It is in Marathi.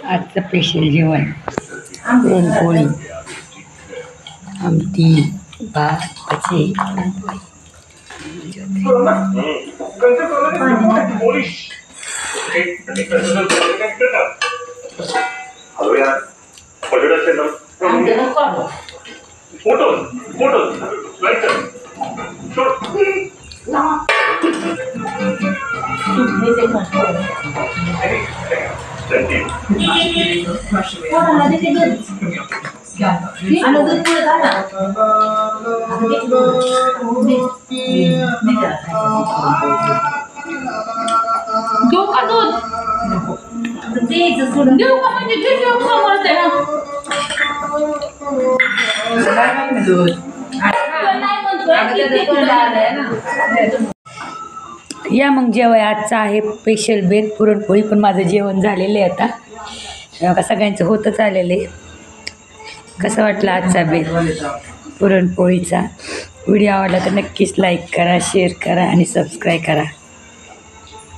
आजचं स्पेशल जेवण पुरणपोळी, आमटी, भात, भजी, या मग जेवाय. आजचा आहे स्पेशल बेत पुरणपोळी. पण माझं जेवण झालेलं आहे आता. सगळ्यांचं होतच आलेलं आहे. कसं वाटलं आजचा बेत पुरणपोळीचा? व्हिडिओ आवडला तर नक्कीच लाईक करा, शेअर करा आणि सबस्क्राईब करा.